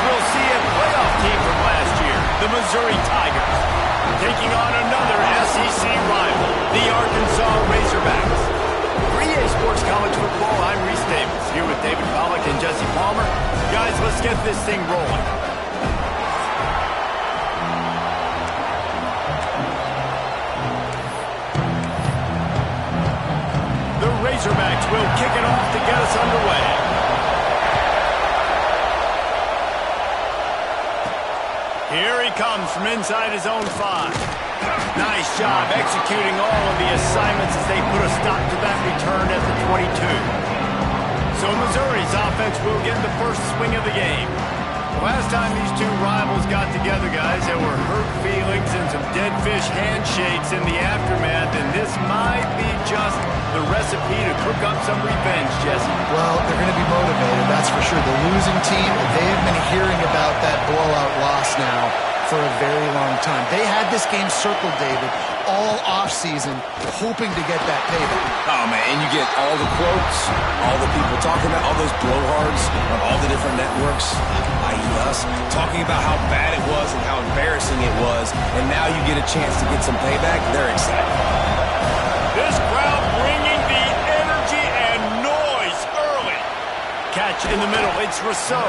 we'll see a playoff team from last year, the Missouri Tigers, taking on another SEC rival, the Arkansas Razorbacks. For EA Sports College Football, I'm Reese Davis, here with David Pollack and Jesse Palmer. Guys, let's get this thing rolling. The Razorbacks will kick it off to get us underway. Here he comes from inside his own 5. Nice job executing all of the assignments as they put a stop to that return at the 22. So Missouri's offense will get the first swing of the game. Last time these two rivals got together, guys, there were hurt feelings and some dead fish handshakes in the aftermath, and this might be just the recipe to cook up some revenge, Jesse. Well, they're going to be motivated, that's for sure. The losing team, they've been hearing about that blowout loss now for a very long time. They had this game circled, David, all offseason, hoping to get that payback. Oh, man, and you get all the quotes, all the people talking about, all those blowhards on all the different networks, i.e. us, talking about how bad it was and how embarrassing it was, and now you get a chance to get some payback. They're excited. This crowd bringing the energy and noise early. Catch in the middle, it's Rousseau.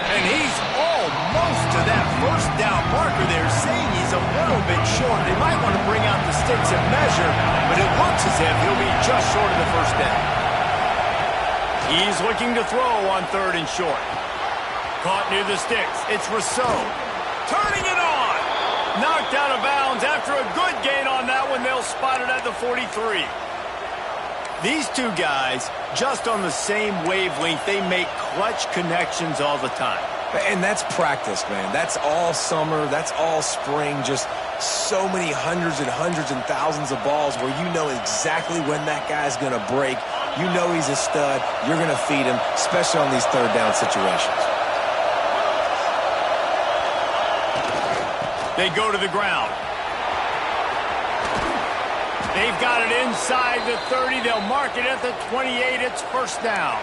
And he's almost to that first down marker there, saying he's a little bit short. They might want to bring out the sticks and measure, but it looks as if he'll be just short of the first down. He's looking to throw on 3rd and short. Caught near the sticks. It's Rousseau. Turning it on. Knocked out of bounds after a good gain on that one. They'll spot it at the 43. These two guys, just on the same wavelength, they make clutch connections all the time. And that's practice, man. That's all summer. That's all spring. Just so many hundreds and thousands of balls where you know exactly when that guy's going to break. You know he's a stud. You're going to feed him, especially on these 3rd down situations. They go to the ground. They've got it inside the 30. They'll mark it at the 28. It's first down.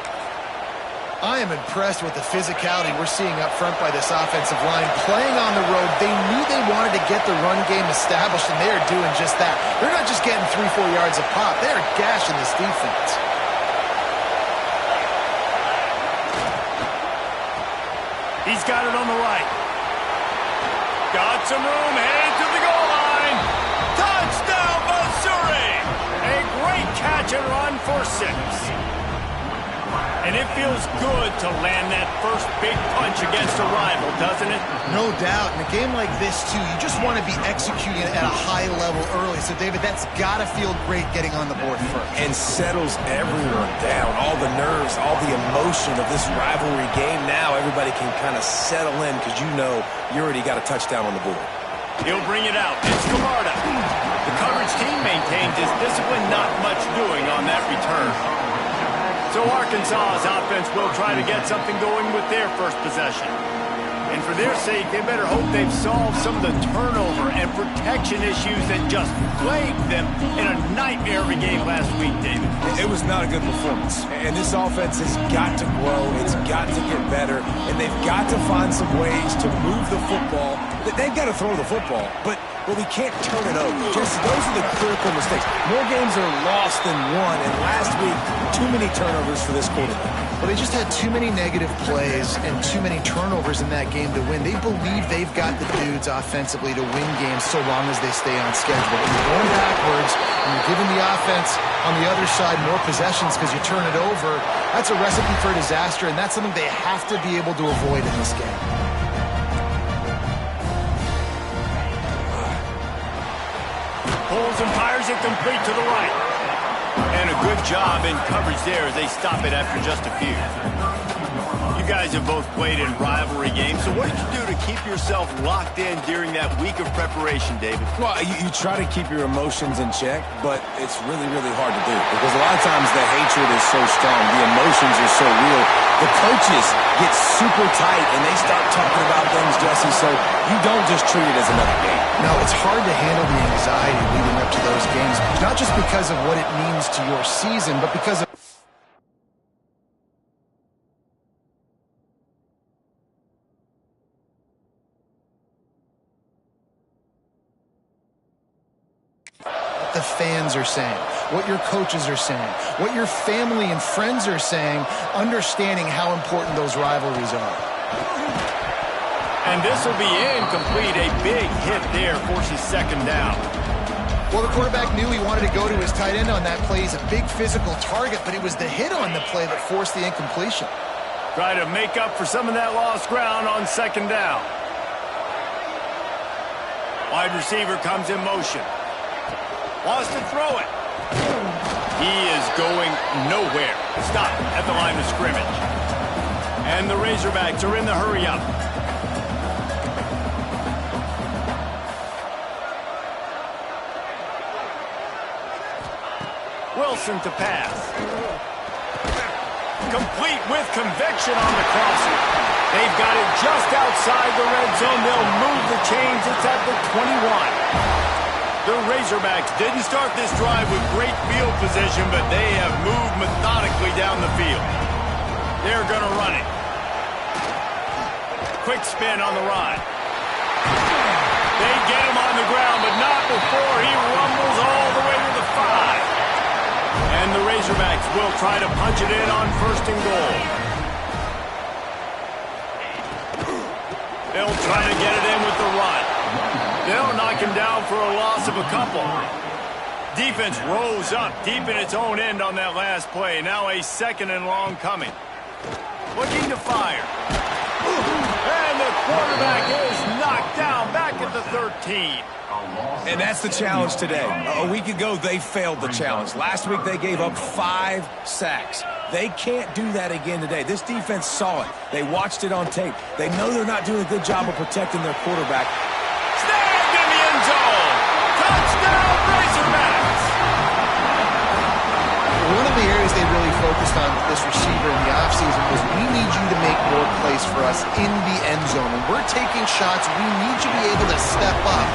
I am impressed with the physicality we're seeing up front by this offensive line. Playing on the road, they knew they wanted to get the run game established, and they are doing just that. They're not just getting 3-4 yards a pop. They are gashing this defense. He's got it on the right. Got some room, headed to the goal line. Touchdown, Missouri! A great catch and run for 6. And it feels good to land that first big punch against a rival, doesn't it? No doubt. In a game like this, too, you just want to be executing at a high level early. So, David, that's got to feel great getting on the board first. And settles everyone down. All the nerves, all the emotion of this rivalry game. Now everybody can kind of settle in because you know you already got a touchdown on the board. He'll bring it out. It's Camarda. The coverage team maintains his discipline, not much doing on that return. So Arkansas's offense will try to get something going with their first possession. And for their sake, they better hope they've solved some of the turnover and protection issues that just plagued them in a nightmare of a game last week, David. It was not a good performance. And this offense has got to grow. It's got to get better. And they've got to find some ways to move the football. They've got to throw the football, but we can't turn it over. Just those are the critical mistakes. More games are lost than won, and last week, too many turnovers for this quarterback. Well, they just had too many negative plays and too many turnovers in that game to win. They believe they've got the dudes offensively to win games so long as they stay on schedule. When you're going backwards and you're giving the offense on the other side more possessions because you turn it over, that's a recipe for disaster, and that's something they have to be able to avoid in this game. Pulls and fires it complete to the right. And a good job in coverage there as they stop it after just a few. You guys have both played in rivalry games, so what did you do to keep yourself locked in during that week of preparation, David? Well, you try to keep your emotions in check, but it's really, really hard to do because a lot of times the hatred is so strong, the emotions are so real. The coaches get super tight and they start talking about things, Jesse, so you don't just treat it as another game. No, it's hard to handle the anxiety leading up to those games, not just because of what it means to your season, but because of what the fans are saying, what your coaches are saying, what your family and friends are saying, understanding how important those rivalries are. And this will be incomplete. A big hit there forces second down. Well, the quarterback knew he wanted to go to his tight end on that play. He's a big physical target, but it was the hit on the play that forced the incompletion. Try to make up for some of that lost ground on second down. Wide receiver comes in motion. Wants to throw it. He is going nowhere. Stop at the line of scrimmage. And the Razorbacks are in the hurry-up. Wilson to pass. Complete with conviction on the crosser. They've got it just outside the red zone. They'll move the chains. It's at the 21. The Razorbacks didn't start this drive with great field position, but they have moved methodically down the field. They're going to run it. Quick spin on the ride. They get him on the ground, but not before he rumbles all the way to the 5. And the Razorbacks will try to punch it in on first and goal. They'll try to get it in with the run. They'll knock him down for a loss of a couple. Defense rose up deep in its own end on that last play. Now a second and long coming. Looking to fire. And the quarterback is knocked down back at the 13. And that's the challenge today. A week ago, they failed the challenge. Last week, they gave up 5 sacks. They can't do that again today. This defense saw it. They watched it on tape. They know they're not doing a good job of protecting their quarterback. Snagged in the end zone. Touchdown, Razorbacks. One of the areas they really focused on with this receiver in the offseason was we need you to make more plays for us in the end zone. When we're taking shots, we need you to be able to step up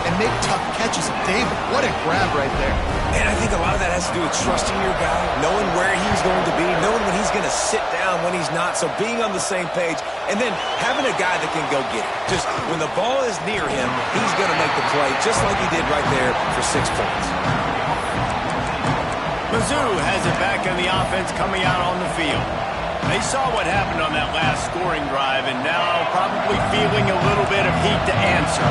and make tough catches. David, what a grab right there. And I think a lot of that has to do with trusting your guy, knowing where he's going to be, knowing when he's going to sit down, when he's not. So being on the same page, and then having a guy that can go get it. Just when the ball is near him, he's going to make the play, just like he did right there for 6 points. Mizzou has it back on the offense coming out on the field. They saw what happened on that last scoring drive and now probably feeling a little bit of heat to answer.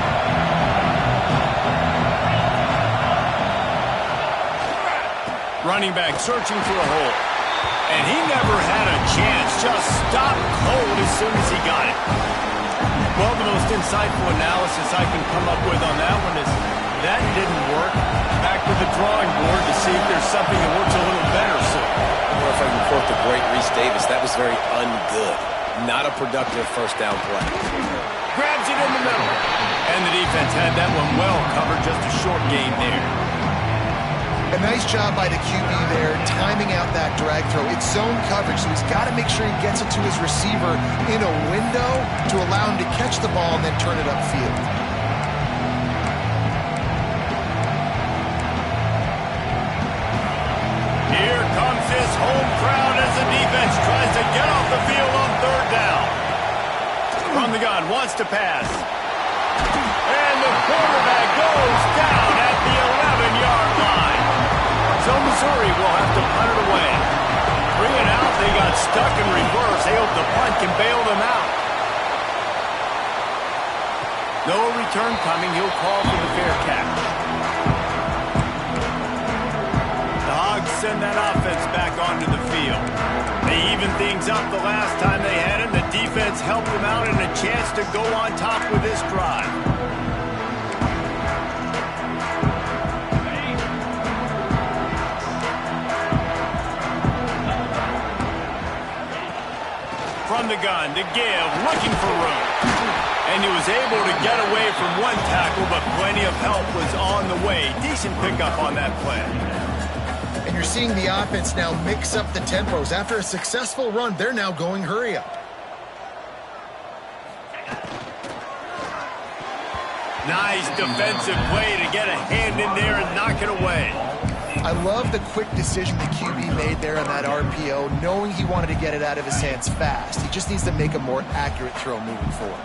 Running back searching for a hole. And he never had a chance. Just stopped cold as soon as he got it. Well, the most insightful analysis I can come up with on that one is that didn't work. Back to the drawing board to see if there's something that works a little better soon. Or if I can quote the great Reese Davis, that was very ungood. Not a productive first down play. Grabs it in the middle. And the defense had that one well covered. Just a short gain there. A nice job by the QB there, timing out that drag throw. It's zone coverage, so he's got to make sure he gets it to his receiver in a window to allow him to catch the ball and then turn it upfield. Here comes his home crowd as the defense tries to get off the field on third down. From the gun, wants to pass. And the quarterback goes down at the 11-yard line. So Missouri will have to punt it away. 3 and out, they got stuck in reverse. They hope the punt can bail them out. No return coming. He'll call for the fair catch. The Hogs send that offense back onto the field. They evened things up the last time they had it. The defense helped them out and a chance to go on top with this drive. From the gun to give, looking for room. And he was able to get away from one tackle, but plenty of help was on the way. Decent pickup on that play. And you're seeing the offense now mix up the tempos. After a successful run, they're now going hurry up. Nice defensive play to get a hand in there and knock it away. I love the quick decision the QB made there on that RPO, knowing he wanted to get it out of his hands fast. He just needs to make a more accurate throw moving forward.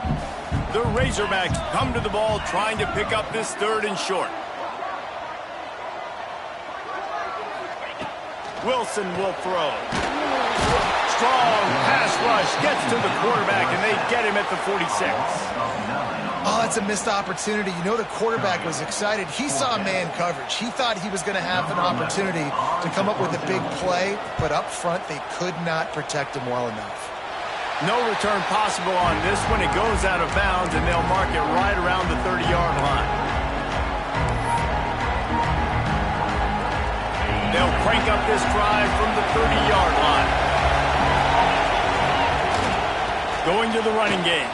The Razorbacks come to the ball trying to pick up this 3rd and short. Wilson will throw. Strong pass rush gets to the quarterback, and they get him at the 46. Oh, that's a missed opportunity. You know the quarterback was excited. He saw man coverage. He thought he was going to have an opportunity to come up with a big play, but up front they could not protect him well enough. No return possible on this one. It goes out of bounds, and they'll mark it right around the 30-yard line. They'll crank up this drive from the 30-yard line. Going to the running game.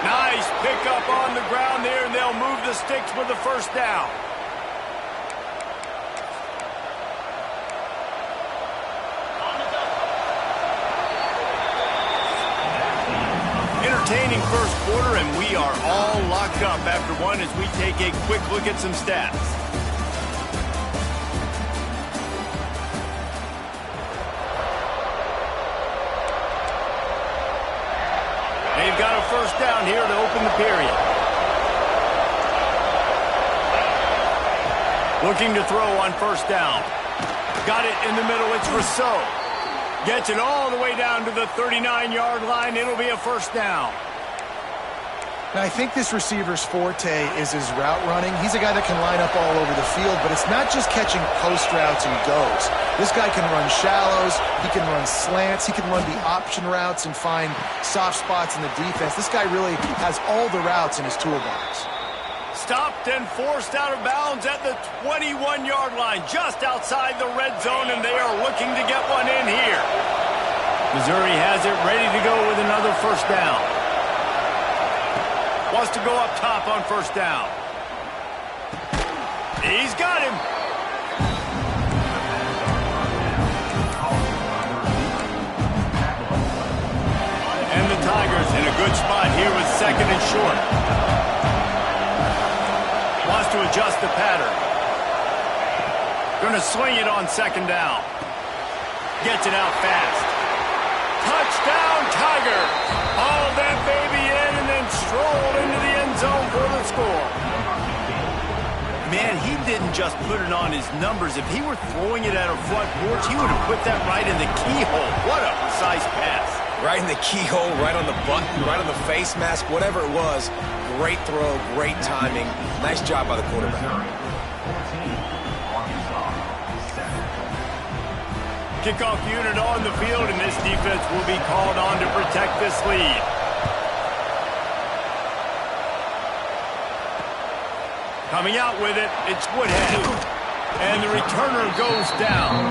Nice pickup on the ground there, and they'll move the sticks with the first down. Entertaining first quarter, and we are all locked up after one as we take a quick look at some stats. They've got a first down here to open the period. Looking to throw on first down. Got it in the middle. It's Rousseau. Gets it all the way down to the 39-yard line. It'll be a first down. Now, I think this receiver's forte is his route running. He's a guy that can line up all over the field, but it's not just catching post routes and goes. This guy can run shallows, he can run slants, he can run the option routes and find soft spots in the defense. This guy really has all the routes in his toolbox. Stopped and forced out of bounds at the 21-yard line, just outside the red zone, and they are looking to get one in here. Missouri has it ready to go with another first down. Wants to go up top on first down. He's got him. And the Tigers in a good spot here with second and short. Wants to adjust the pattern. Going to swing it on second down. Gets it out fast. Touchdown, Tigers. Hauled that baby in and then strolled into the end zone for the score. Man, he didn't just put it on his numbers. If he were throwing it at a front porch, he would have put that right in the keyhole. What a precise pass. Right in the keyhole, right on the button, right on the face mask, whatever it was. Great throw, great timing. Nice job by the quarterback. Kickoff unit on the field, and this defense will be called on to protect this lead. Coming out with it, it's Woodhead. And the returner goes down.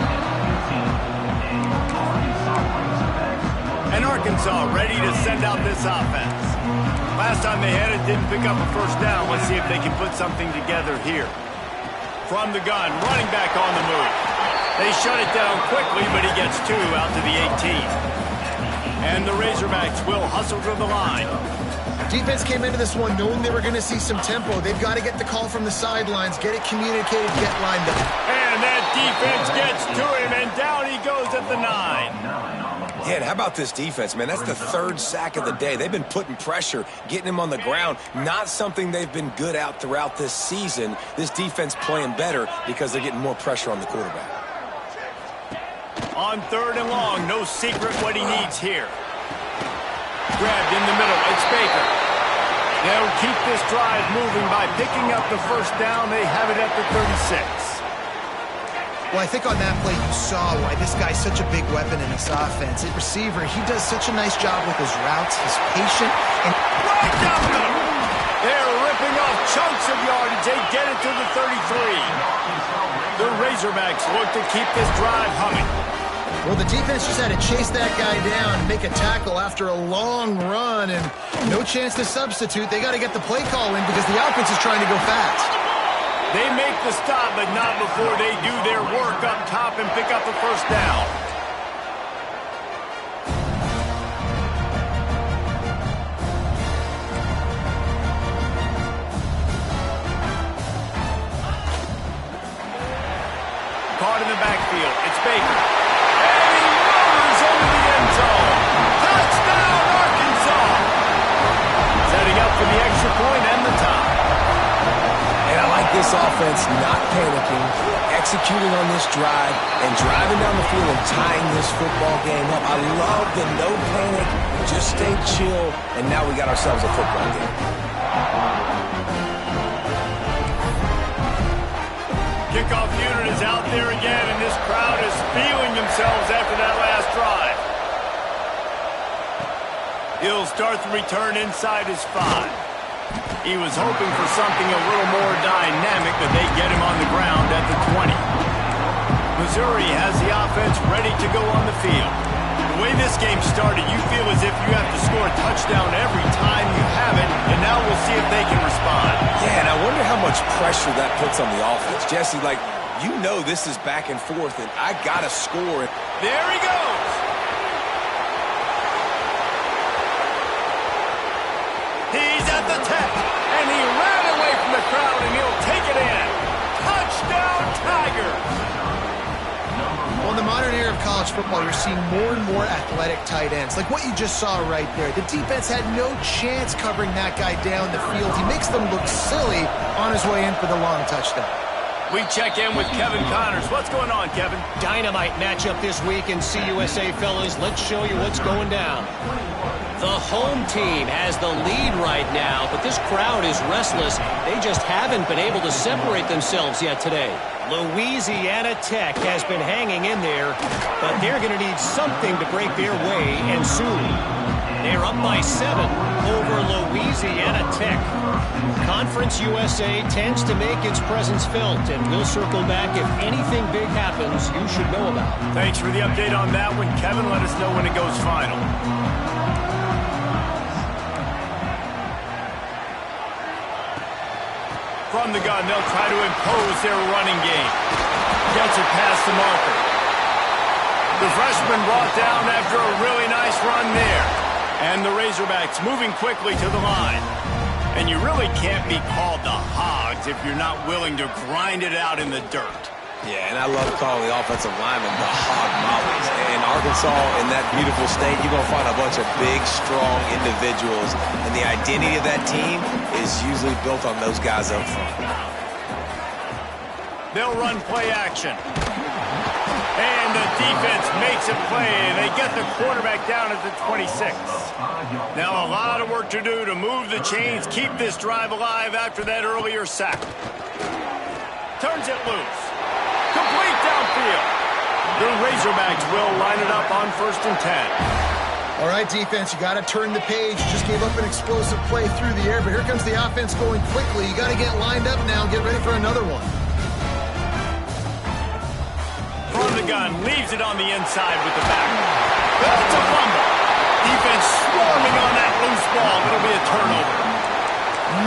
And Arkansas ready to send out this offense. Last time they had it, didn't pick up a first down. Let's see if they can put something together here. From the gun, running back on the move. They shut it down quickly, but he gets two out to the 18. And the Razorbacks will hustle to the line. Defense came into this one knowing they were going to see some tempo. They've got to get the call from the sidelines, get it communicated, get lined up. And that defense gets to him, and down he goes at the 9. Yeah, and how about this defense, man? That's the third sack of the day. They've been putting pressure, getting him on the ground. Not something they've been good at throughout this season. This defense playing better because they're getting more pressure on the quarterback. On third and long, no secret what he needs here. Grabbed in the middle, it's Baker. They'll keep this drive moving by picking up the first down. They have it at the 36. Well, I think on that play you saw why this guy's such a big weapon in this offense. At receiver, he does such a nice job with his routes. He's patient. And right down the middle. They're ripping off chunks of yardage. They get it to the 33. The Razorbacks look to keep this drive humming. Well, the defense just had to chase that guy down and make a tackle after a long run, and no chance to substitute. They got to get the play call in because the offense is trying to go fast. They make the stop, but not before they do their work up top and pick up the first down. Caught in the backfield. It's Baker. And he rolls into the end zone. Touchdown, Arkansas! Setting up for the extra point and the tie. And I like this offense not panicking, executing on this drive and driving down the field and tying this football game up. I love the no panic, just stay chill, and now we got ourselves a football game. Kickoff unit is out there again, and this crowd is feeling themselves after that last drive. He'll start the return inside his 5. He was hoping for something a little more dynamic, but they get him on the ground at the 20. Missouri has the offense ready to go on the field. The way this game started, you feel as if you have to score a touchdown every time you have it, and now we'll see if they can respond. Yeah, and I wonder how much pressure that puts on the offense. Jesse, like, you know this is back and forth, and I got to score. There he goes. He's at the 10, and he ran away from the crowd, and he'll take it in. Touchdown, Tigers! Well, in the modern era of college football, you're seeing more and more athletic tight ends, like what you just saw right there. The defense had no chance covering that guy down the field. He makes them look silly on his way in for the long touchdown. We check in with Kevin Connors. What's going on, Kevin? Dynamite matchup this week in CUSA, fellas. Let's show you what's going down. The home team has the lead right now, but this crowd is restless. They just haven't been able to separate themselves yet today. Louisiana Tech has been hanging in there, but they're going to need something to break their way, and soon. They're up by 7 over Louisiana Tech. Conference USA tends to make its presence felt, and we'll circle back if anything big happens you should know about. Thanks for the update on that one, Kevin. Let us know when it goes final. From the gun, they'll try to impose their running game. Gets it past the marker. The freshman brought down after a really nice run there. And the Razorbacks moving quickly to the line. And you really can't be called the Hogs if you're not willing to grind it out in the dirt. Yeah, and I love calling the offensive linemen the hog mollies. In Arkansas, in that beautiful state, you're going to find a bunch of big, strong individuals. And the identity of that team is usually built on those guys up front. They'll run play action. And the defense makes a play, and they get the quarterback down at the 26. Now a lot of work to do to move the chains, keep this drive alive after that earlier sack. Turns it loose. Complete downfield. The Razorbacks will line it up on 1st and 10. All right, defense, you got to turn the page. You just gave up an explosive play through the air, but here comes the offense going quickly. You got to get lined up now and get ready for another one. From the gun, leaves it on the inside with the back. That's a fumble. Defense swarming on that loose ball. It'll be a turnover.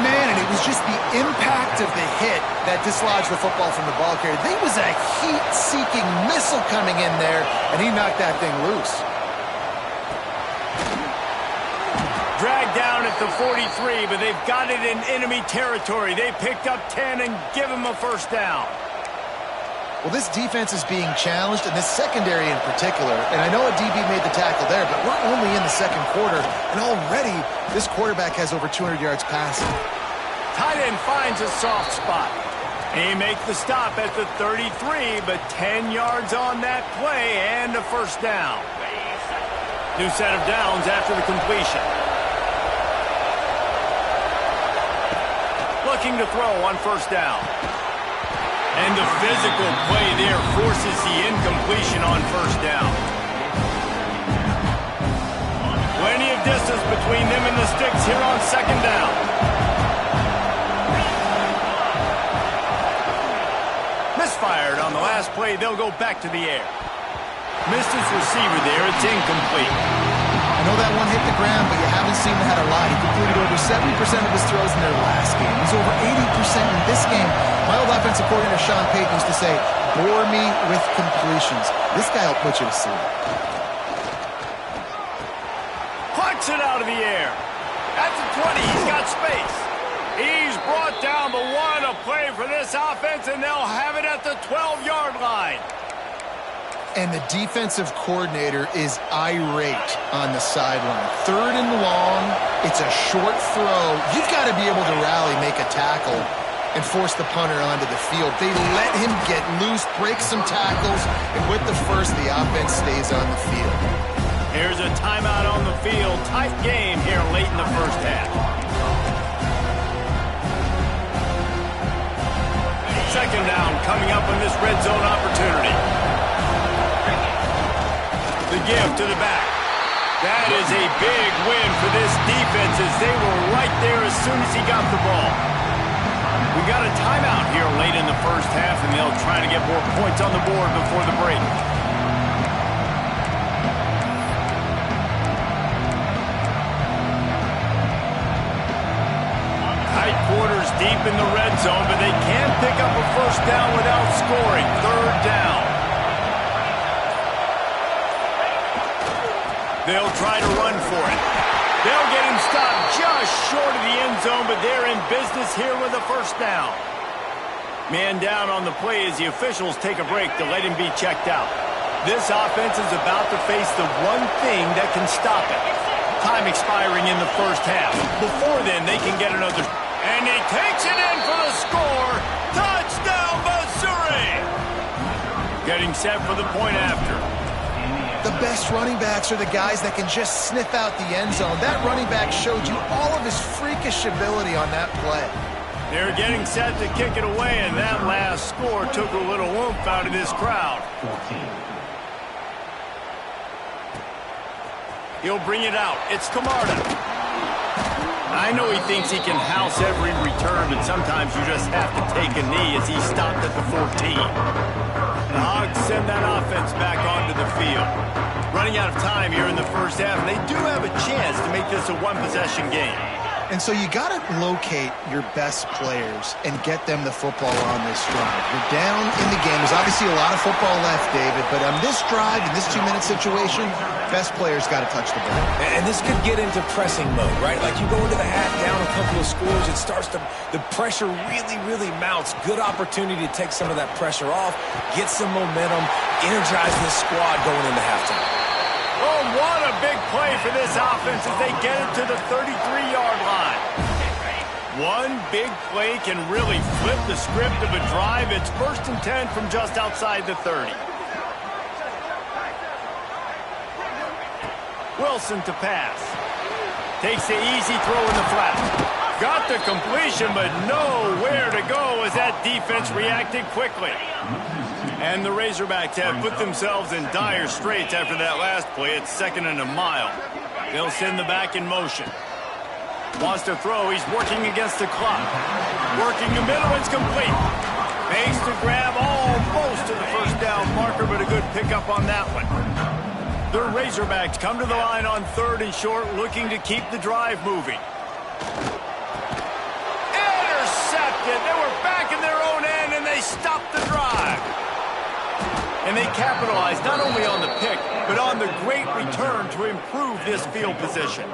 Man, and it was just the impact of the hit that dislodged the football from the ball carrier. There was a heat-seeking missile coming in there, and he knocked that thing loose. Dragged down at the 43, but they've got it in enemy territory. They picked up 10 and give him a first down. Well, this defense is being challenged, and this secondary in particular. And I know a DB made the tackle there, but we're only in the second quarter, and already this quarterback has over 200 yards passing. Tight end finds a soft spot. He makes the stop at the 33, but 10 yards on that play and a first down. New set of downs after the completion. Looking to throw on first down. And the physical play there forces the incompletion on first down. Plenty of distance between them and the sticks here on second down. Misfired on the last play. They'll go back to the air. Missed his receiver there. It's incomplete. I know that one hit the ground, but you haven't seen him had a lot. He completed over 70% of his throws in their last game. He's over 80% in this game. My old offensive coordinator, Sean Payton, used to say, bore me with completions. This guy will put you to sleep. Plucks it out of the air. At the 20, he's got space. He's brought down, but what a play for this offense, and they'll have it at the 12-yard line. And the defensive coordinator is irate on the sideline. 3rd and long. It's a short throw. You've got to be able to rally, make a tackle. and force the punter onto the field. They let him get loose, break some tackles, and with the first, the offense stays on the field. Here's a timeout on the field. Tight game here late in the first half. Second down coming up on this red zone opportunity. The give to the back. That is a big win for this defense as they were right there as soon as he got the ball. We got a timeout here late in the first half, and they'll try to get more points on the board before the break. Tight quarters deep in the red zone, but they can't pick up a first down without scoring. Third down. They'll try to run for it. They'll get him stopped just short of the end zone, but they're in business here with a first down. Man down on the play as the officials take a break to let him be checked out. This offense is about to face the one thing that can stop it. Time expiring in the first half. Before then, they can get another. And he takes it in for the score. Touchdown, Missouri! Getting set for the point after. The best running backs are the guys that can just sniff out the end zone. That running back showed you all of his freakish ability on that play. They're getting set to kick it away, and that last score took a little oomph out of this crowd. He'll bring it out. It's Camarda. I know he thinks he can house every return, but sometimes you just have to take a knee as he stopped at the 14. The Hogs send that offense back onto the field. Running out of time here in the first half, and they do have a chance to make this a one-possession game. And so you got to locate your best players and get them the football on this drive. You're down in the game. There's obviously a lot of football left, David, but on this drive, in this 2-minute situation, best players got to touch the ball. And this could get into pressing mode, right? Like you go into the half down a couple of scores, it starts to, the pressure really mounts. Good opportunity to take some of that pressure off, get some momentum, energize this squad going into halftime. Oh, what a big play for this offense as they get it to the 33-yard line. One big play can really flip the script of a drive. It's 1st and 10 from just outside the 30. Wilson to pass. Takes the easy throw in the flat. Got the completion, but nowhere to go as that defense reacted quickly. And the Razorbacks have put themselves in dire straits after that last play. It's 2nd and a mile. They'll send the back in motion. Wants to throw. He's working against the clock. Working the middle. It's complete. Makes the grab almost to the first down marker, but a good pickup on that one. The Razorbacks come to the line on 3rd and short, looking to keep the drive moving. Intercepted. They were back in their own end, and they stopped the drive. And they capitalized not only on the pick, but on the great return to improve this field position.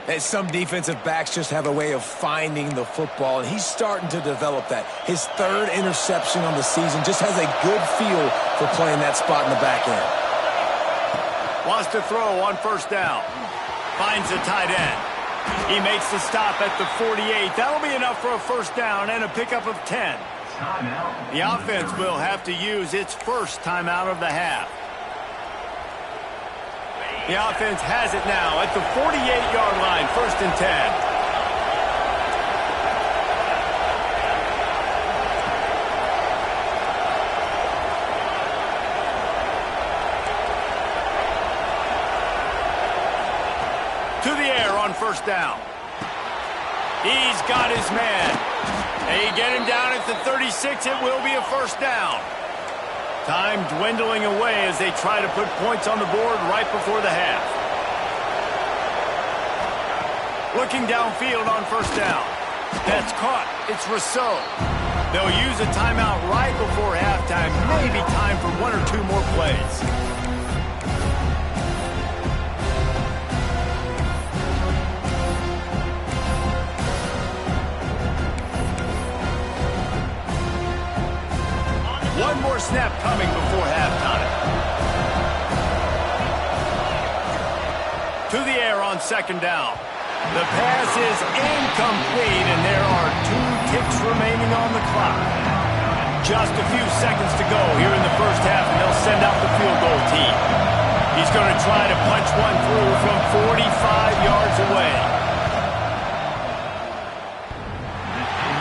And some defensive backs just have a way of finding the football, and he's starting to develop that. His 3rd interception on the season, just has a good feel for playing that spot in the back end. Wants to throw on 1st down. Finds the tight end. He makes the stop at the 48. That'll be enough for a first down and a pickup of 10. The offense will have to use its first timeout of the half. The offense has it now at the 48-yard line, 1st and 10. To the air on 1st down. He's got his man. They get him down at the 36. It will be a first down. Time dwindling away as they try to put points on the board right before the half. Looking downfield on 1st down. That's caught. It's Rousseau. They'll use a timeout right before halftime. Maybe time for 1 or 2 more plays. One more snap coming before halftime. To the air on 2nd down. The pass is incomplete, and there are 2 ticks remaining on the clock. Just a few seconds to go here in the first half, and they'll send out the field goal team. He's going to try to punch one through from 45 yards away.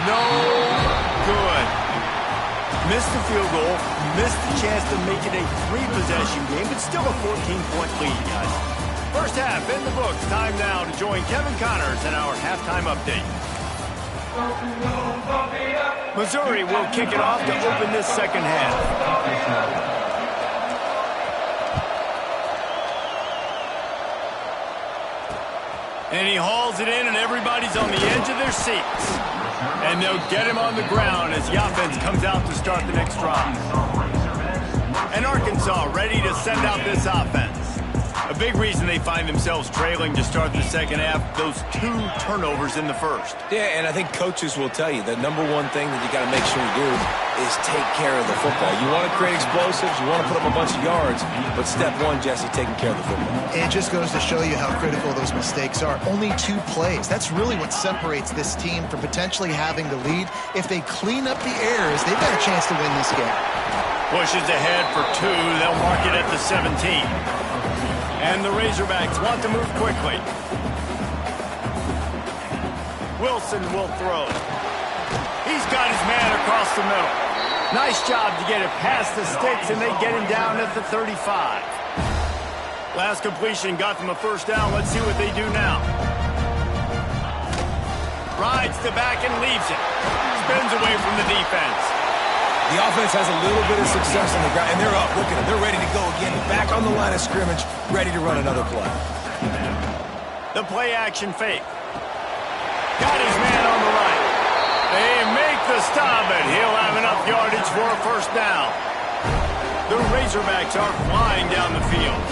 No good. Missed the field goal, missed the chance to make it a 3-possession game, but still a 14-point lead, guys. First half in the books. Time now to join Kevin Connors in our halftime update. Missouri will kick it off to open this second half. And he hauls it in, and everybody's on the edge of their seats. And they'll get him on the ground as the offense comes out to start the next drive. And Arkansas ready to send out this offense. A big reason they find themselves trailing to start the second half, those 2 turnovers in the first. Yeah, and I think coaches will tell you the number one thing that you got to make sure you do is take care of the football. You want to create explosives, you want to put up a bunch of yards, but step one, Jesse, taking care of the football. It just goes to show you how critical those mistakes are. Only 2 plays. That's really what separates this team from potentially having the lead. If they clean up the errors, they've got a chance to win this game. Pushes ahead for 2. They'll mark it at the 17. And the Razorbacks want to move quickly. Wilson will throw. He's got his man across the middle. Nice job to get it past the sticks, and they get him down at the 35. Last completion got them a first down. Let's see what they do now. Rides the back and leaves it. Spins away from the defense. The offense has a little bit of success on the ground, and they're up. Look at them. They're ready to go again. Back on the line of scrimmage, ready to run another play. The play-action fake. Got his man on the right. They make the stop, and he'll have enough yardage for a first down. The Razorbacks are flying down the field.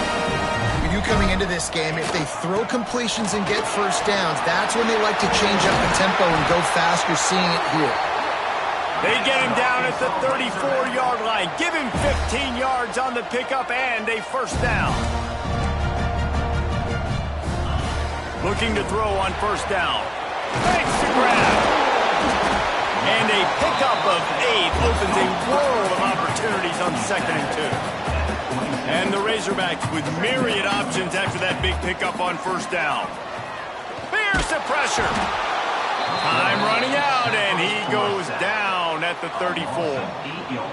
For you coming into this game, if they throw completions and get first downs, that's when they like to change up the tempo and go fast. You're seeing it here. They get him down at the 34-yard line. Give him 15 yards on the pickup and a first down. Looking to throw on first down. Makes the grab. And a pickup of 8 opens a world of opportunities on 2nd and 2. And the Razorbacks with myriad options after that big pickup on first down. Fierce the pressure. Time running out, and he goes down at the 34.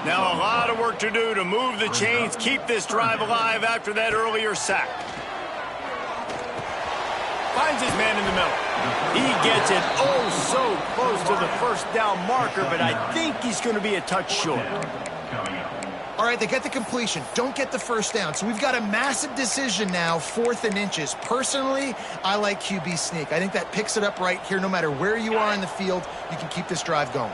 Now a lot of work to do to move the chains, keep this drive alive after that earlier sack. Finds his man in the middle. He gets it oh so close to the first down marker, but I think he's going to be a touch short. All right, they get the completion. Don't get the first down. So we've got a massive decision now, 4th and inches. Personally, I like QB sneak. I think that picks it up right here. No matter where you are in the field, you can keep this drive going.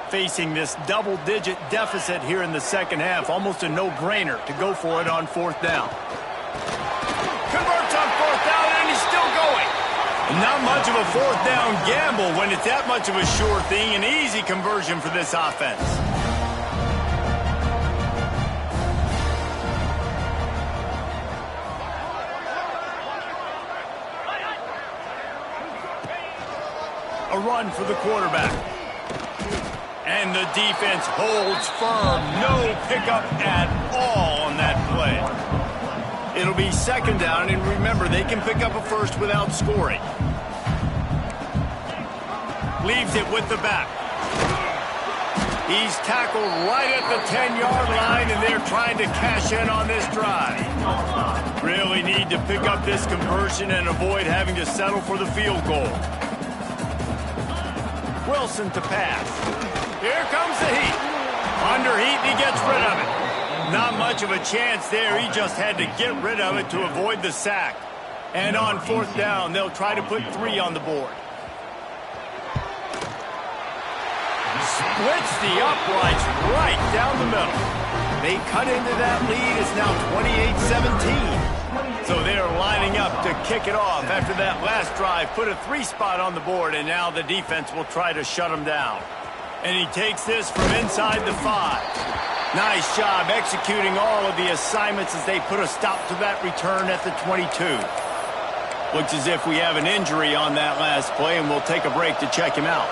Facing this double-digit deficit here in the second half, almost a no-brainer to go for it on 4th down. Converts on 4th down, and he's still going. Not much of a 4th down gamble when it's that much of a sure thing. An easy conversion for this offense. A run for the quarterback. And the defense holds firm. No pickup at all on that play. It'll be 2nd down, and remember, they can pick up a first without scoring. Leaves it with the back. He's tackled right at the 10-yard line, and they're trying to cash in on this drive. Really need to pick up this conversion and avoid having to settle for the field goal. Wilson to pass. Here comes the heat. Under heat, and he gets rid of it. Not much of a chance there. He just had to get rid of it to avoid the sack. And on 4th down, they'll try to put 3 on the board. Splits the uprights right down the middle. They cut into that lead. It's now 28-17. So they're lining up to kick it off after that last drive. Put a 3 spot on the board, and now the defense will try to shut him down. And he takes this from inside the 5. Nice job executing all of the assignments as they put a stop to that return at the 22. Looks as if we have an injury on that last play, and we'll take a break to check him out.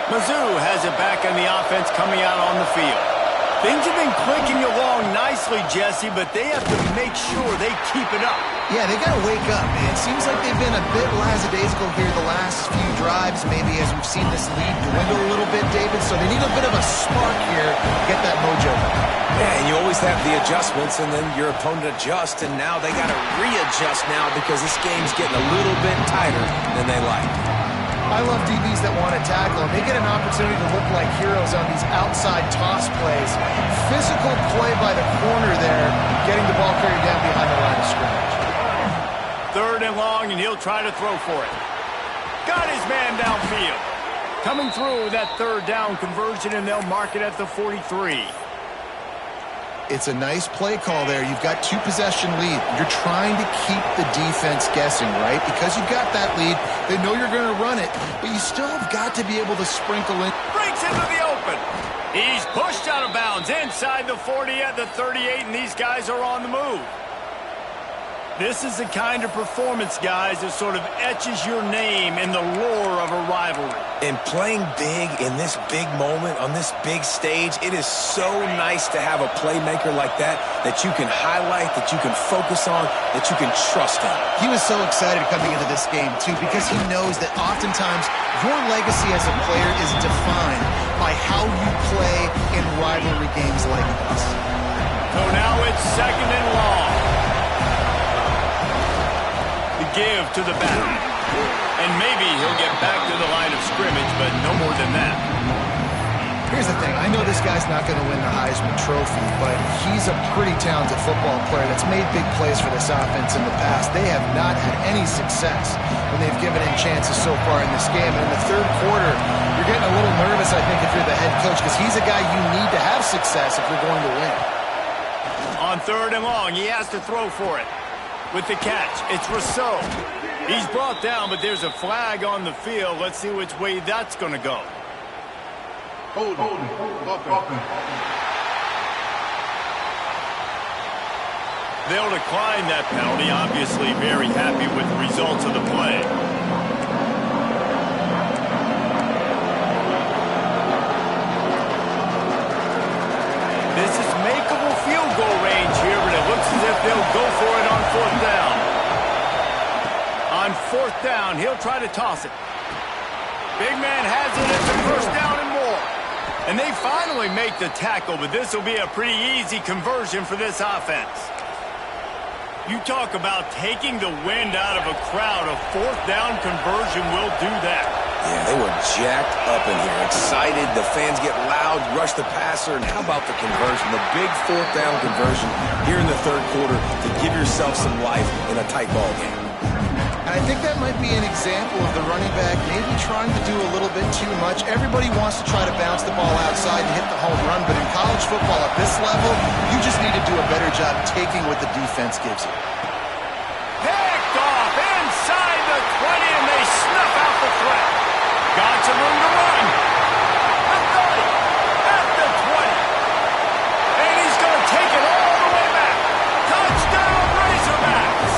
Mizzou has it back on the offense coming out on the field. Things have been clicking along nicely, Jesse, but they have to make sure they keep it up. Yeah, they got to wake up, man. It seems like they've been a bit lackadaisical here the last few drives, maybe as we've seen this lead dwindle a little bit, David. So they need a bit of a spark here to get that mojo back. Yeah, and you always have the adjustments, and then your opponent adjusts, and now they got to readjust now because this game's getting a little bit tighter than they like. I love DBs that want to tackle, and they get an opportunity to look like heroes on these outside toss plays. Physical play by the corner there, getting the ball carried down behind the line of scrimmage. 3rd and long, and he'll try to throw for it. Got his man downfield. Coming through with that 3rd down conversion, and they'll mark it at the 43. It's a nice play call there. You've got 2-possession lead. You're trying to keep the defense guessing, right? Because you've got that lead, they know you're going to run it, but you still have got to be able to sprinkle in. Breaks into the open. He's pushed out of bounds inside the 40 at the 38, and these guys are on the move. This is the kind of performance, guys, that sort of etches your name in the lore of a rivalry. And playing big in this big moment, on this big stage, it is so nice to have a playmaker like that you can highlight, that you can focus on, that you can trust in. He was so excited coming into this game, too, because he knows that oftentimes your legacy as a player is defined by how you play in rivalry games like this. So now it's 2nd and long. Give to the back. And maybe he'll get back to the line of scrimmage, but no more than that. Here's the thing. I know this guy's not going to win the Heisman Trophy, but he's a pretty talented football player that's made big plays for this offense in the past. They have not had any success when they've given him chances so far in this game. And in the 3rd quarter, you're getting a little nervous, I think, if you're the head coach, because he's a guy you need to have success if you're going to win. On 3rd and long, he has to throw for it. With the catch, it's Rousseau. He's brought down, but there's a flag on the field. Let's see which way that's going to go. Hold on. They'll decline that penalty, obviously very happy with the results of the play. This is makeable field goal range here, but it looks as if they'll go for it on 4th down. On 4th down, he'll try to toss it. Big man has it. It's a 1st down and more. And they finally make the tackle, but this will be a pretty easy conversion for this offense. You talk about taking the wind out of a crowd. A 4th down conversion will do that. Yeah, they were jacked up in here, excited. The fans get loud, rush the passer, and how about the conversion? The big 4th down conversion here in the 3rd quarter to give yourself some life in a tight ball game. And I think that might be an example of the running back maybe trying to do a little bit too much. Everybody wants to try to bounce the ball outside and hit the home run, but in college football at this level, you just need to do a better job taking what the defense gives you. Picked off inside the 20, and they snuff out the threat. Got some room to run. The 30, at the 20. And he's going to take it all the way back. Touchdown, Razorbacks.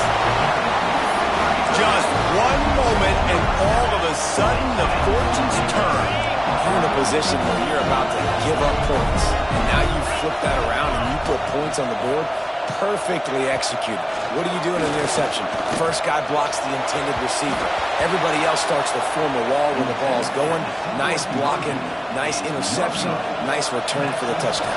Just one moment, and all of a sudden, the fortunes turn. You're in a position where you're about to give up points, and now you flip that around and you put points on the board. Perfectly executed. What do you do in an interception? First guy blocks the intended receiver. Everybody else starts to form a wall when the ball's going. Nice blocking, nice interception, nice return for the touchdown.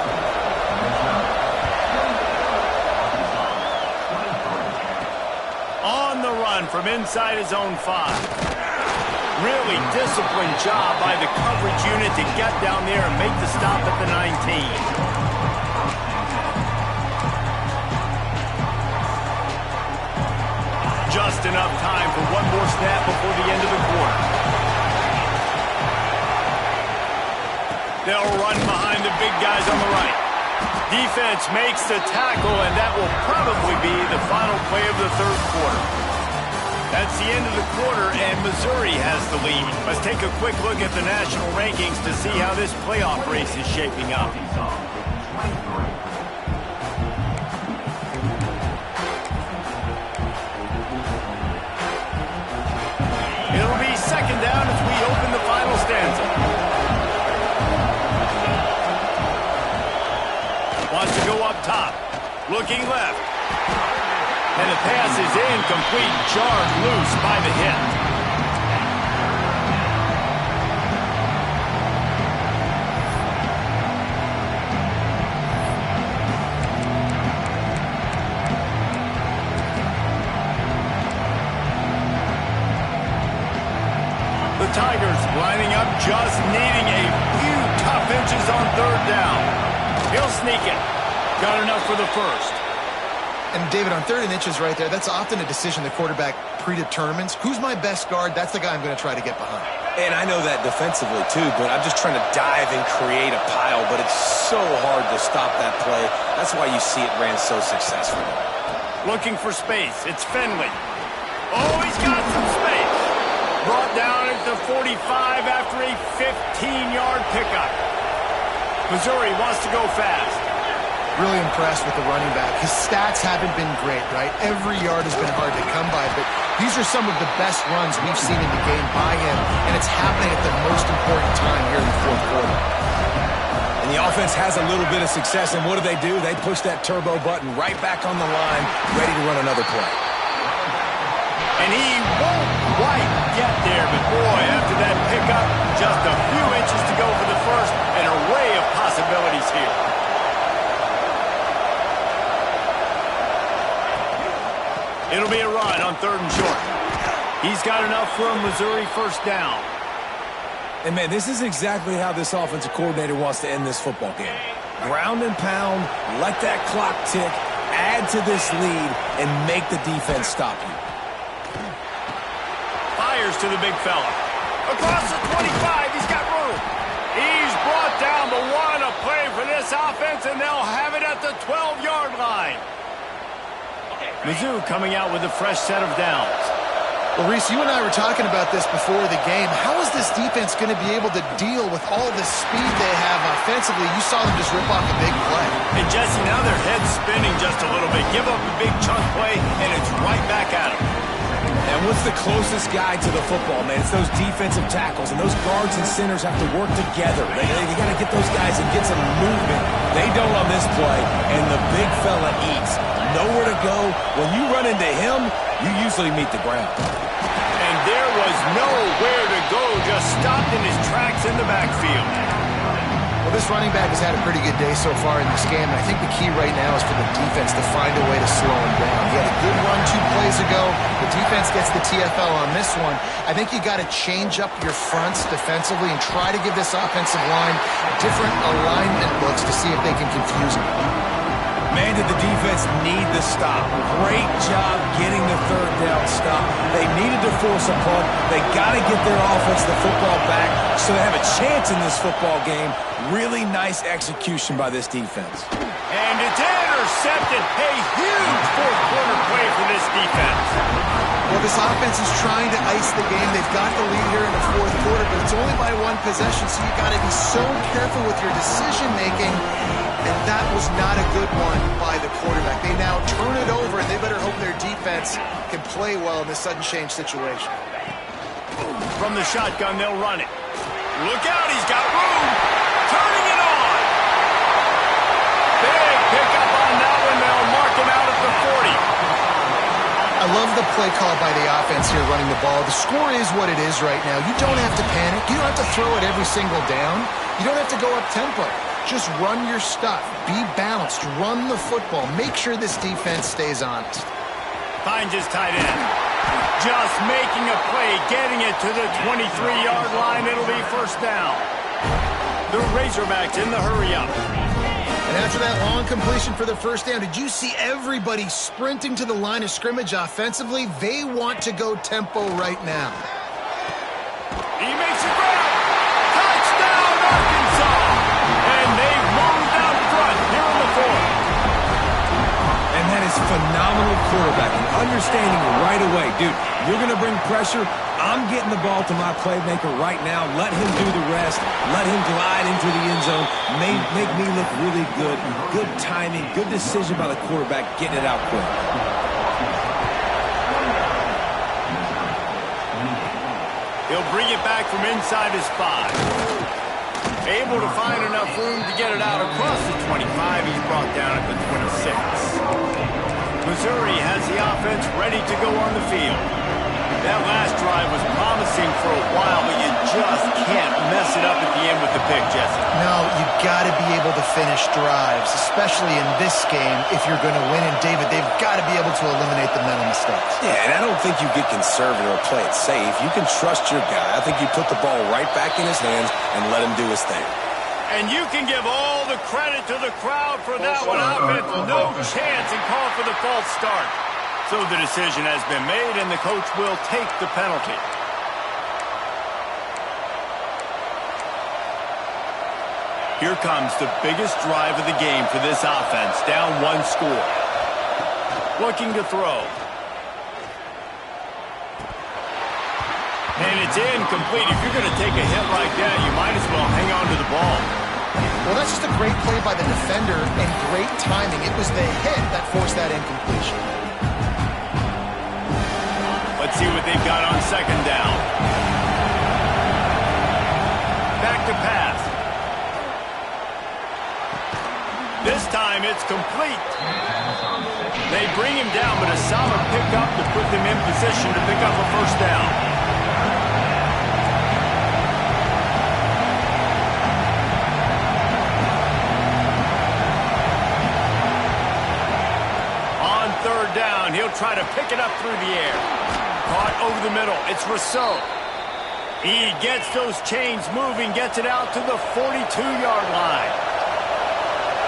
On the run from inside his own 5. Really disciplined job by the coverage unit to get down there and make the stop at the 19. Just enough time for one more snap before the end of the quarter. They'll run behind the big guys on the right. Defense makes the tackle, and that will probably be the final play of the 3rd quarter. That's the end of the quarter, and Missouri has the lead. Let's take a quick look at the national rankings to see how this playoff race is shaping up. It'll be 2nd down as we open the final stanza. up top. Looking left. And the pass is incomplete, jarred loose by the hit. The Tigers lining up, just needing a few tough inches on third down. He'll sneak it. Got enough for the first. And David, on 3rd and inches right there, that's often a decision the quarterback predetermines. Who's my best guard? That's the guy I'm going to try to get behind. And I know that defensively, too, but I'm just trying to dive and create a pile, but it's so hard to stop that play. That's why you see it ran so successfully. Looking for space. It's Finley. Oh, he's got some space. Brought down at the 45 after a 15-yard pickup. Missouri wants to go fast. Really impressed with the running back. His stats haven't been great, right? Every yard has been hard to come by, but these are some of the best runs we've seen in the game by him, and it's happening at the most important time here in the 4th quarter. And the offense has a little bit of success, and what do? They push that turbo button right back on the line, ready to run another play. And he won't quite get there, but boy, after that pickup, just a few inches to go for the first, an array of possibilities here. It'll be a run on 3rd and short. He's got enough for a Missouri first down. And, man, this is exactly how this offensive coordinator wants to end this football game. Ground and pound, let that clock tick, add to this lead, and make the defense stop you. Fires to the big fella. Across the 25, he's got room. He's brought down, but what a play for this offense, and they'll have it at the 12-yard line. Mizzou coming out with a fresh set of downs. Well, Reese, you and I were talking about this before the game. How is this defense going to be able to deal with all the speed they have offensively? You saw them just rip off a big play. And, Jesse, now their head's spinning just a little bit. Give up a big chunk play, and it's right back at them. And what's the closest guy to the football, man? It's those defensive tackles, and those guards and centers have to work together. They got to get those guys and get some movement. They don't on this play, and the big fella eats. Nowhere to go. When you run into him, you usually meet the ground. And there was nowhere to go, just stopped in his tracks in the backfield. Well, this running back has had a pretty good day so far in this game, and I think the key right now is for the defense to find a way to slow him down. He had a good run 2 plays ago. The defense gets the TFL on this one. I think you got to change up your fronts defensively and try to give this offensive line different alignment looks to see if they can confuse him. Man, did the defense need the stop. Great job getting the 3rd down stop. They needed to force a punt. They got to get their offense the football back so they have a chance in this football game. Really nice execution by this defense. And it's intercepted. A huge 4th quarter play for this defense. Well, this offense is trying to ice the game. They've got the lead here in the 4th quarter, but it's only by 1 possession, so you've got to be so careful with your decision-making. And that was not a good one by the quarterback. They now turn it over, and they better hope their defense can play well in this sudden change situation. From the shotgun, they'll run it. Look out, he's got room. Turning it on. Big pickup on that one. They'll mark him out at the 40. I love the play call by the offense here running the ball. The score is what it is right now. You don't have to panic. You don't have to throw it every single down. You don't have to go up tempo. Just run your stuff. Be balanced. Run the football. Make sure this defense stays honest. Finds his tight end. Just making a play, getting it to the 23-yard line. It'll be first down. The Razorbacks in the hurry-up. And after that long completion for the first down, did you see everybody sprinting to the line of scrimmage offensively? They want to go tempo right now. He makes a grab. Touchdown, Arkansas. And they've moved out front here in the 4th. And that is phenomenal quarterbacking. Understanding right away. Dude, you're going to bring pressure. I'm getting the ball to my playmaker right now. Let him do the rest. Let him glide into the end zone. Make me look really good. Good timing. Good decision by the quarterback getting it out quick. He'll bring it back from inside his 5. Able to find enough room to get it out across the 25. He's brought down at the 26. Missouri has the offense ready to go on the field. That last drive was promising for a while, but you just can't mess it up at the end with the pick, Jesse. No, you've got to be able to finish drives, especially in this game if you're going to win. And, David, they've got to be able to eliminate the mental mistakes. Yeah, and I don't think you get conservative or play it safe. You can trust your guy. I think you put the ball right back in his hands and let him do his thing. And you can give all the credit to the crowd for that one. Offense, no chance, and call for the false start. So the decision has been made, and the coach will take the penalty. Here comes the biggest drive of the game for this offense, down one score. Looking to throw. And it's incomplete. If you're going to take a hit like that, you might as well hang on to the ball. Well, that's just a great play by the defender and great timing. It was the hit that forced that incompletion. Let's see what they've got on second down. Back to pass. This time it's complete. They bring him down, but a solid pickup to put them in position to pick up a first down. Third down, he'll try to pick it up through the air. Caught over the middle, it's Rousseau. He gets those chains moving, gets it out to the 42-yard line.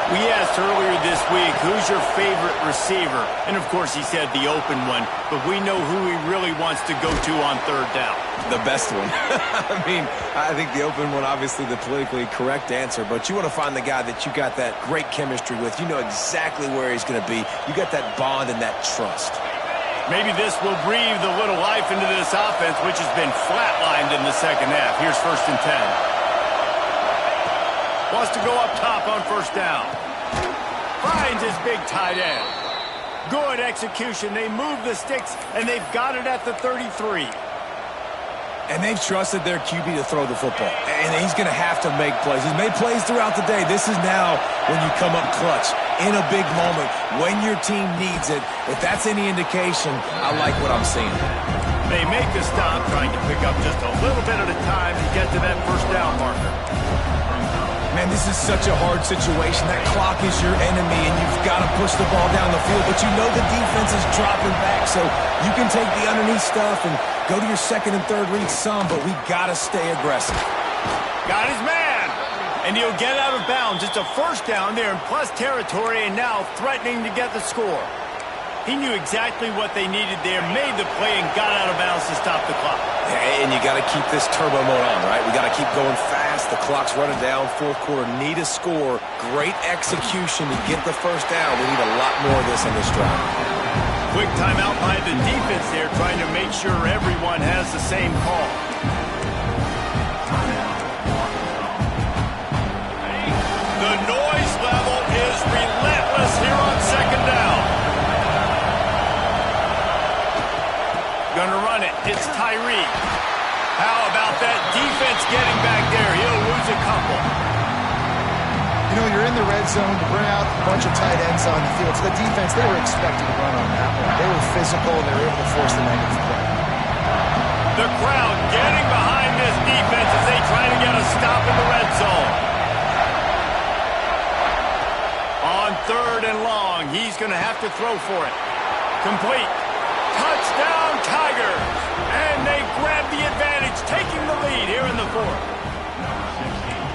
We asked earlier this week, who's your favorite receiver? And, of course, he said the open one, but we know who he really wants to go to on third down. The best one. I mean, I think the open one, obviously the politically correct answer, but you want to find the guy that you got that great chemistry with. You know exactly where he's going to be. You got that bond and that trust. Maybe this will breathe a little life into this offense, which has been flatlined in the second half. Here's 1st and 10. Wants to go up top on first down. Finds his big tight end. Good execution. They move the sticks, and they've got it at the 33. And they've trusted their QB to throw the football. And he's going to have to make plays. He's made plays throughout the day. This is now when you come up clutch in a big moment when your team needs it. If that's any indication, I like what I'm seeing. They make the stop, trying to pick up just a little bit at a time to get to that first down marker. Man, this is such a hard situation. That clock is your enemy, and you've got to push the ball down the field. But you know the defense is dropping back, so you can take the underneath stuff and go to your second and third read some, but we got to stay aggressive. Got his man, and he'll get out of bounds. It's a first down there in plus territory, and now threatening to get the score. He knew exactly what they needed there, made the play, and got out of bounds to stop the clock. And you got to keep this turbo mode on, right? We got to keep going fast. The clock's running down. Fourth quarter, need a score. Great execution to get the first down. We need a lot more of this on this drive. Quick timeout by the defense there, trying to make sure everyone has the same call. The noise level is relentless here on second down. Gonna run it. It's Tyree. How about that defense getting back there? He'll lose a couple. You know, you're in the red zone to bring out a bunch of tight ends on the field. So the defense, they were expecting to run on that one. They were physical, and they were able to force the negative play. The crowd getting behind this defense as they try to get a stop in the red zone. On third and long, he's going to have to throw for it. Complete. Touchdown, Tigers! And they grab the advantage, taking the lead here in the fourth.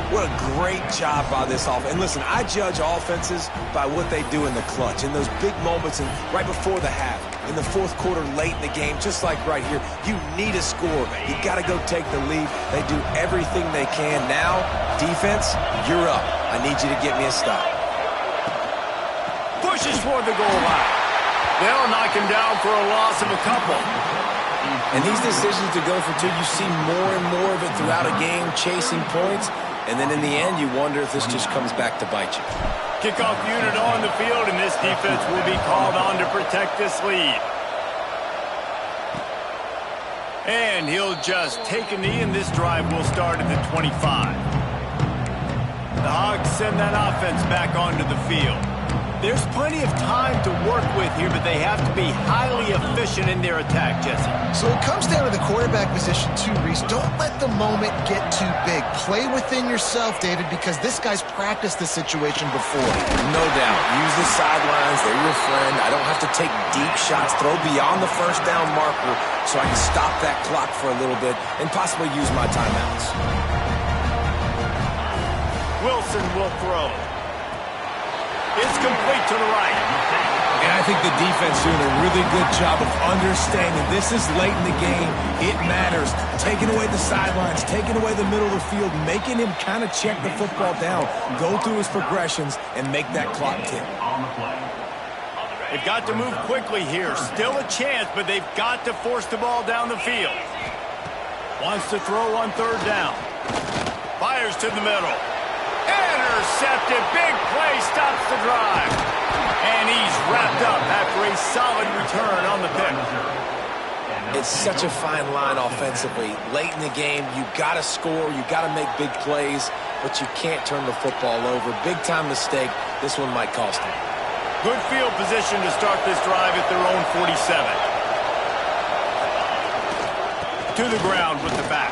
What a great job by this offense. And listen, I judge offenses by what they do in the clutch, in those big moments and right before the half, in the fourth quarter, late in the game, just like right here. You need a score. You got to go take the lead. They do everything they can. Now, defense, you're up. I need you to get me a stop. Pushes for the goal line. They'll knock him down for a loss of a couple. And these decisions to go for two, you see more and more of it throughout a game, chasing points. And then in the end, you wonder if this just comes back to bite you. Kickoff unit on the field, and this defense will be called on to protect this lead. And he'll just take a knee, and this drive will start at the 25. The Hogs send that offense back onto the field. There's plenty of time to work with here, but they have to be highly efficient in their attack, Jesse. So it comes down to the quarterback position too, Reese. Don't let the moment get too big. Play within yourself, David, because this guy's practiced this situation before. No doubt. Use the sidelines. They're your friend. I don't have to take deep shots. Throw beyond the first down marker so I can stop that clock for a little bit and possibly use my timeouts. Wilson will throw. It's complete to the right. And I think the defense doing a really good job of understanding this is late in the game. It matters. Taking away the sidelines, taking away the middle of the field, making him kind of check the football down, go through his progressions, and make that clock tick. They've got to move quickly here. Still a chance, but they've got to force the ball down the field. Wants to throw on third down. Fires to the middle. Intercepted. Big play stops the drive. And he's wrapped up after a solid return on the pick. It's such a fine line offensively. Late in the game, you got to score, you got to make big plays, but you can't turn the football over. Big-time mistake. This one might cost him. Good field position to start this drive at their own 47. To the ground with the back.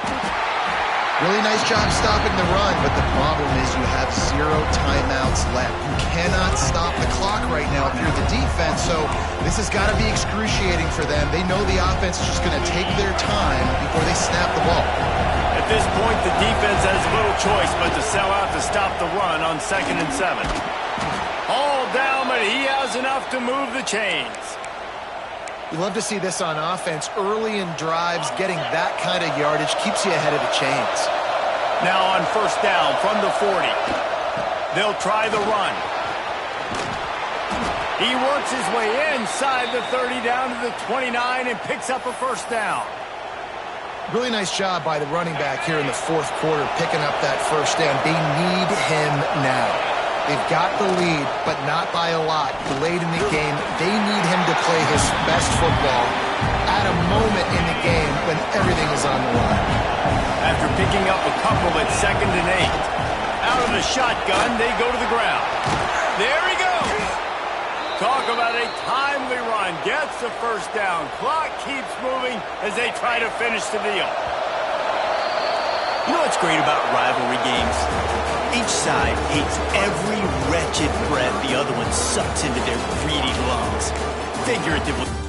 Really nice job stopping the run, but the problem is you have 0 timeouts left. You cannot stop the clock right now if you're the defense, so this has got to be excruciating for them. They know the offense is just going to take their time before they snap the ball. At this point, the defense has little choice but to sell out to stop the run on 2nd and 7. All down, but he has enough to move the chains. You love to see this on offense. Early in drives, getting that kind of yardage keeps you ahead of the chains. Now on first down from the 40. They'll try the run. He works his way inside the 30 down to the 29 and picks up a first down. Really nice job by the running back here in the 4th quarter, picking up that first down. They need him now. They've got the lead, but not by a lot. Late in the game, they need him to play his best football at a moment in the game when everything is on the line. After picking up a couple at 2nd and 8. Out of the shotgun, they go to the ground. There he goes. Talk about a timely run. Gets the first down. Clock keeps moving as they try to finish the deal. You know what's great about rivalry games? Each side hates every wretched breath the other one sucks into their greedy lungs. Figuratively.